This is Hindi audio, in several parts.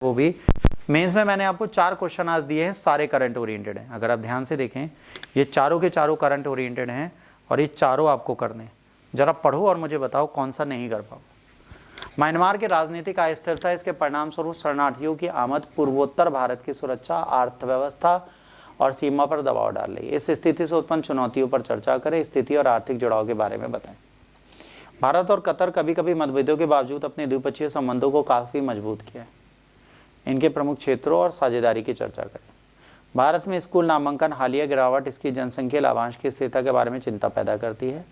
वो भी मेंस में मैंने आपको 4 क्वेश्चन आज दिए हैं, सारे करंट ओरिएंटेड हैं। अगर आप ध्यान से देखें ये चारों के चारों करंट ओरिएंटेड हैं और ये चारों आपको करने हैं। जरा पढ़ो और मुझे बताओ कौन सा नहीं कर पाओ। म्यांमार के राजनीतिक अस्थिरता, इसके परिणाम स्वरूप शरणार्थियों की आमद पूर्वोत्तर भारत की सुरक्षा, अर्थव्यवस्था और सीमा पर दबाव डाल रही है। इस स्थिति से उत्पन्न चुनौतियों पर चर्चा करें, स्थिति और आर्थिक जुड़ाव के बारे में बताएं। भारत और कतर कभी कभी मतभेदों के बावजूद अपने द्विपक्षीय संबंधों को काफी मजबूत किया है। इनके प्रमुख क्षेत्रों और साझेदारी की चर्चा करें। भारत में स्कूल नामांकन हालिया गिरावट इसकी जनसंख्या लाभांश की स्थिरता के बारे में चिंता पैदा करती है।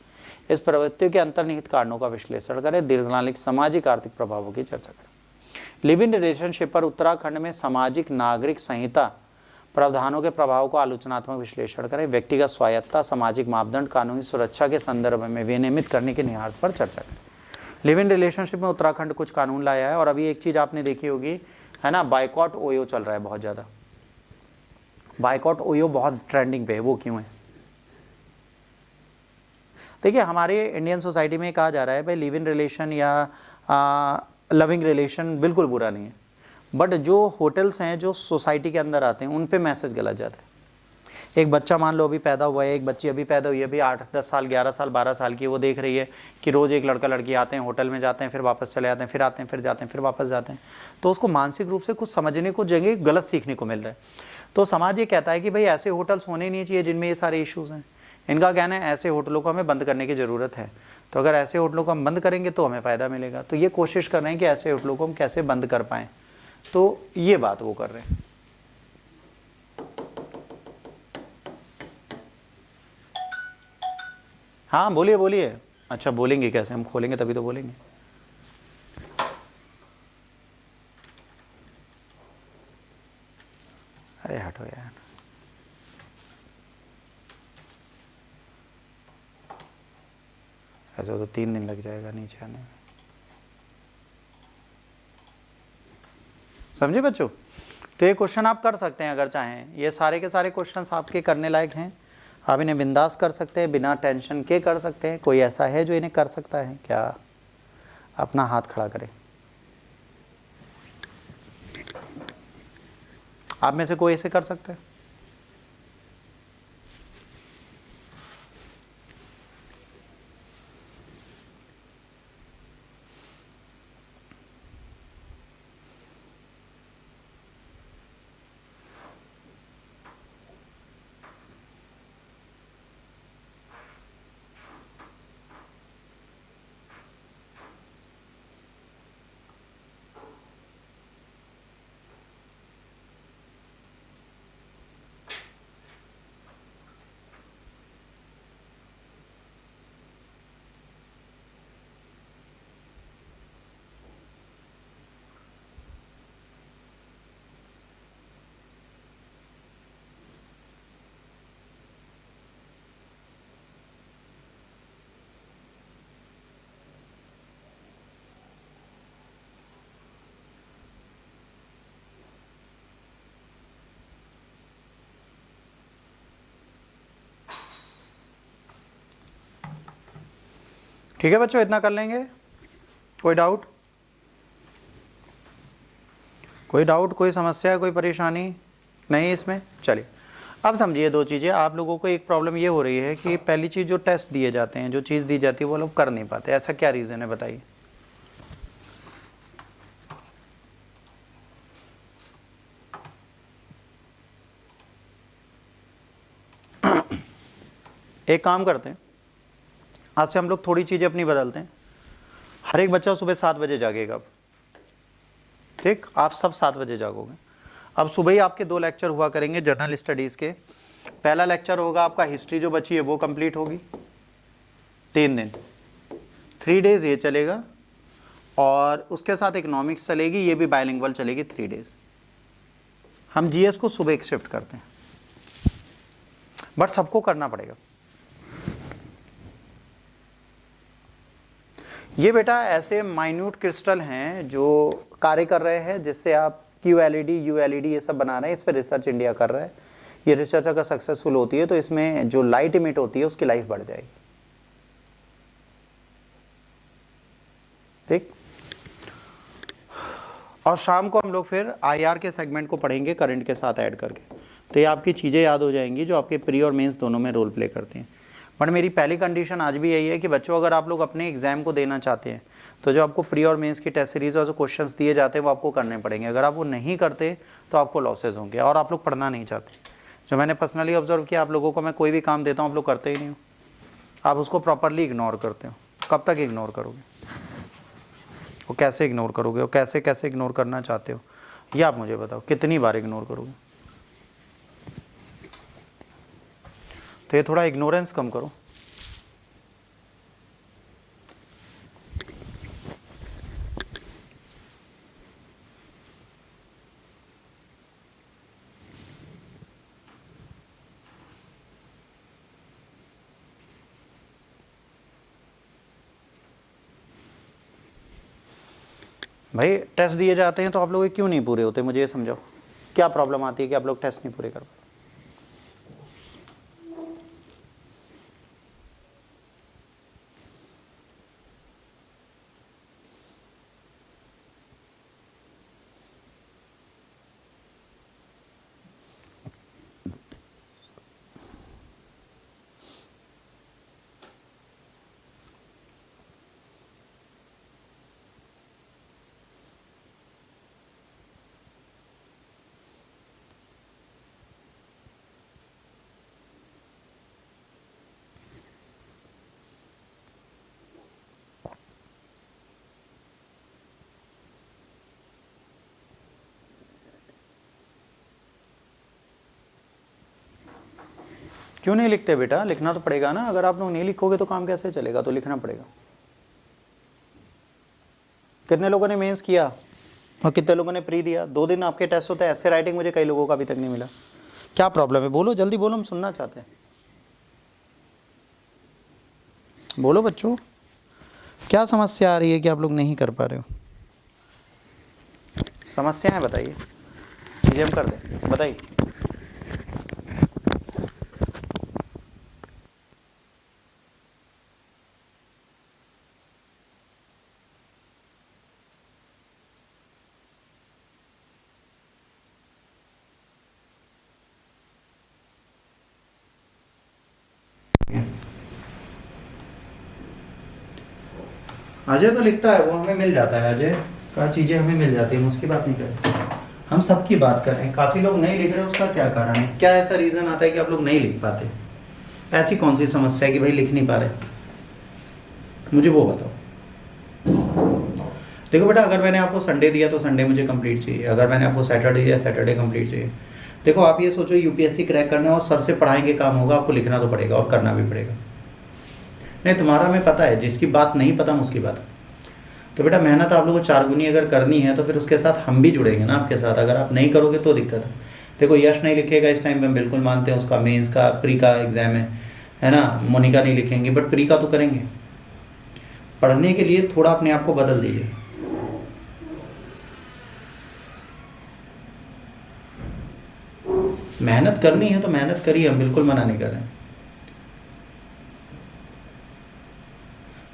इस प्रवृत्तियों के अंतर्निहित कारणों का विश्लेषण करें। दीर्घकालिक सामाजिक आर्थिक प्रभावों की चर्चा करें। लिव इन रिलेशनशिप पर उत्तराखंड में सामाजिक नागरिक संहिता प्रावधानों के प्रभाव को आलोचनात्मक विश्लेषण करें। व्यक्तिगत स्वायत्तता, सामाजिक मापदंड, कानूनी सुरक्षा के संदर्भ में विनियमित करने के निहितार्थ पर चर्चा करें। लिव इन रिलेशनशिप में उत्तराखंड कुछ कानून लाया है और अभी एक चीज आपने देखी होगी, है ना, बाइकॉट ओयो चल रहा है बहुत ज्यादा। बाइकॉट ओयो बहुत ट्रेंडिंग पे है। वो क्यों है? देखिए हमारे इंडियन सोसाइटी में कहा जा रहा है भाई लिव इन रिलेशन या लविंग रिलेशन बिल्कुल बुरा नहीं है, बट जो होटल्स हैं जो सोसाइटी के अंदर आते हैं उन पे मैसेज गलत जाता है। एक बच्चा मान लो अभी पैदा हुआ है, एक बच्ची अभी पैदा हुई है, अभी 8-10 साल 11 साल 12 साल की, वो देख रही है कि रोज़ एक लड़का लड़की आते हैं, होटल में जाते हैं, फिर वापस चले जाते हैं, फिर आते हैं, फिर जाते हैं, फिर वापस जाते हैं, तो उसको मानसिक रूप से कुछ समझने को जगह गलत सीखने को मिल रहा है। तो समाज ये कहता है कि भाई ऐसे होटल्स होने नहीं चाहिए जिनमें ये सारे इश्यूज़ हैं। इनका कहना है ऐसे होटलों को हमें बंद करने की ज़रूरत है। तो अगर ऐसे होटलों को हम बंद करेंगे तो हमें फ़ायदा मिलेगा। तो ये कोशिश कर रहे हैं कि ऐसे होटलों को हम कैसे बंद कर पाएँ, तो ये बात वो कर रहे हैं। हाँ बोलिए बोलिए। अच्छा बोलेंगे कैसे? हम खोलेंगे तभी तो बोलेंगे। अरे हटो यार। ऐसा तो 3 दिन लग जाएगा नीचे आने में। समझे बच्चों? तो ये क्वेश्चन आप कर सकते हैं अगर चाहें। ये सारे के सारे क्वेश्चंस आपके करने लायक हैं। आप इन्हें बिंदास कर सकते हैं, बिना टेंशन के कर सकते हैं। कोई ऐसा है जो इन्हें कर सकता है क्या? अपना हाथ खड़ा करें। आप में से कोई ऐसे कर सकते हैं? ठीक है बच्चों, इतना कर लेंगे। कोई डाउट? कोई डाउट, कोई समस्या, कोई परेशानी नहीं इसमें? चलिए अब समझिए 2 चीज़ें। आप लोगों को एक प्रॉब्लम ये हो रही है कि पहली चीज़ जो टेस्ट दिए जाते हैं, जो चीज़ दी जाती है वो लोग कर नहीं पाते। ऐसा क्या रीज़न है बताइए? एक काम करते हैं, आज से हम लोग थोड़ी चीज़ें अपनी बदलते हैं। हर एक बच्चा सुबह 7 बजे जागेगा अब। ठीक, आप सब 7 बजे जागोगे। अब सुबह ही आपके 2 लेक्चर हुआ करेंगे जनरल स्टडीज़ के। पहला लेक्चर होगा आपका हिस्ट्री जो बची है वो कंप्लीट होगी 3 दिन, 3 डेज ये चलेगा, और उसके साथ इकोनॉमिक्स चलेगी, ये भी बायलिंगुअल चलेगी 3 डेज। हम जीएस को सुबह शिफ्ट करते हैं, बट सबको करना पड़ेगा। ये बेटा ऐसे माइन्यूट क्रिस्टल हैं जो कार्य कर रहे हैं, जिससे आप QLED ULED ये सब बना रहे हैं। इस पर रिसर्च इंडिया कर रहा है। ये रिसर्च अगर सक्सेसफुल होती है तो इसमें जो लाइट इमिट होती है उसकी लाइफ बढ़ जाएगी। ठीक, और शाम को हम लोग फिर IR के सेगमेंट को पढ़ेंगे करंट के साथ ऐड करके। तो ये आपकी चीज़ें याद हो जाएंगी जो आपके प्री और मेंस दोनों में रोल प्ले करती हैं। बट मेरी पहली कंडीशन आज भी यही है कि बच्चों अगर आप लोग अपने एग्जाम को देना चाहते हैं तो जो आपको प्री और मेंस की टेस्ट सीरीज और जो क्वेश्चंस दिए जाते हैं वो आपको करने पड़ेंगे। अगर आप वो नहीं करते तो आपको लॉसेज होंगे और आप लोग पढ़ना नहीं चाहते। जो मैंने पर्सनली ऑब्जर्व किया, आप लोगों को मैं कोई भी काम देता हूँ आप लोग करते ही नहीं हो, आप उसको प्रॉपरली इग्नोर करते हो। कब तक इग्नोर करोगे, वो कैसे इग्नोर करोगे, वो कैसे कैसे इग्नोर करना चाहते हो ये आप मुझे बताओ, कितनी बार इग्नोर करोगे। तो ये थोड़ा इग्नोरेंस कम करो। भाई टेस्ट दिए जाते हैं तो आप लोग क्यों नहीं पूरे होते, मुझे ये समझाओ। क्या प्रॉब्लम आती है कि आप लोग टेस्ट नहीं पूरे कर पाते। क्यों नहीं लिखते बेटा, लिखना तो पड़ेगा ना। अगर आप लोग नहीं लिखोगे तो काम कैसे चलेगा, तो लिखना पड़ेगा। कितने लोगों ने मेंस किया और कितने लोगों ने प्री दिया। 2 दिन आपके टेस्ट होते हैं, ऐसे राइटिंग मुझे कई लोगों का अभी तक नहीं मिला। क्या प्रॉब्लम है, बोलो जल्दी बोलो, हम सुनना चाहते हैं। बोलो बच्चों, क्या समस्या आ रही है कि आप लोग नहीं कर पा रहे हो। समस्या है बताइए, चीजें हम कर दें, बताइए। अजय तो लिखता है, वो हमें मिल जाता है। अजय का चीज़ें हमें मिल जाती है, उसकी बात नहीं करें, हम सबकी बात कर रहे हैं। काफ़ी लोग नहीं लिख रहे, उसका क्या कारण है, क्या ऐसा रीज़न आता है कि आप लोग नहीं लिख पाते। ऐसी कौन सी समस्या है कि भाई लिख नहीं पा रहे, मुझे वो बताओ। देखो बेटा, अगर मैंने आपको संडे दिया तो संडे मुझे कंप्लीट चाहिए, अगर मैंने आपको सैटरडे दिया सैटरडे कंप्लीट चाहिए। देखो आप ये सोचो यूपीएससी क्रैक करना और सर से पढ़ाएंगे काम होगा, आपको लिखना तो पड़ेगा और करना भी पड़ेगा। नहीं तुम्हारा हमें पता है, जिसकी बात नहीं पता हम उसकी बात। तो बेटा मेहनत आप लोगों को 4 गुनी अगर करनी है तो फिर उसके साथ हम भी जुड़ेंगे ना आपके साथ। अगर आप नहीं करोगे तो दिक्कत है। देखो यश नहीं लिखेगा इस टाइम पे, हम बिल्कुल मानते हैं, उसका मेंस का प्री का एग्जाम है ना। मोनिका नहीं लिखेंगे, बट प्री का तो करेंगे। पढ़ने के लिए थोड़ा अपने आप को बदल दीजिए। मेहनत करनी है तो मेहनत करिए, हम बिल्कुल मना नहीं कर रहे हैं।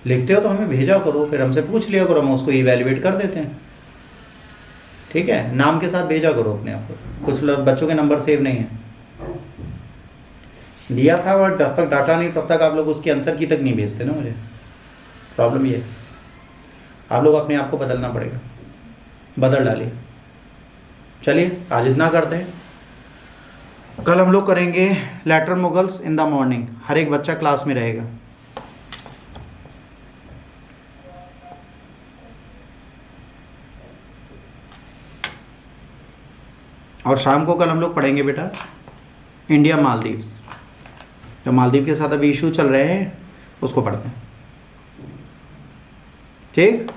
लिखते हो तो हमें भेजा करो, फिर हमसे पूछ लिया करो, हम उसको इवैल्यूएट कर देते हैं। ठीक है, नाम के साथ भेजा करो अपने आप को। कुछ बच्चों के नंबर सेव नहीं है, दिया था और जब तक डाटा नहीं तब तक आप लोग उसकी आंसर की तक नहीं भेजते ना। मुझे प्रॉब्लम ये है, आप लोग अपने आप को बदलना पड़ेगा, बदल डालिए। चलिए आज इतना करते हैं, कल हम लोग करेंगे later Mughals in the morning. हर एक बच्चा क्लास में रहेगा। और शाम को कल हम लोग पढ़ेंगे बेटा इंडिया मालदीव्स। जो मालदीव के साथ अभी इशू चल रहे हैं उसको पढ़ते हैं। ठीक।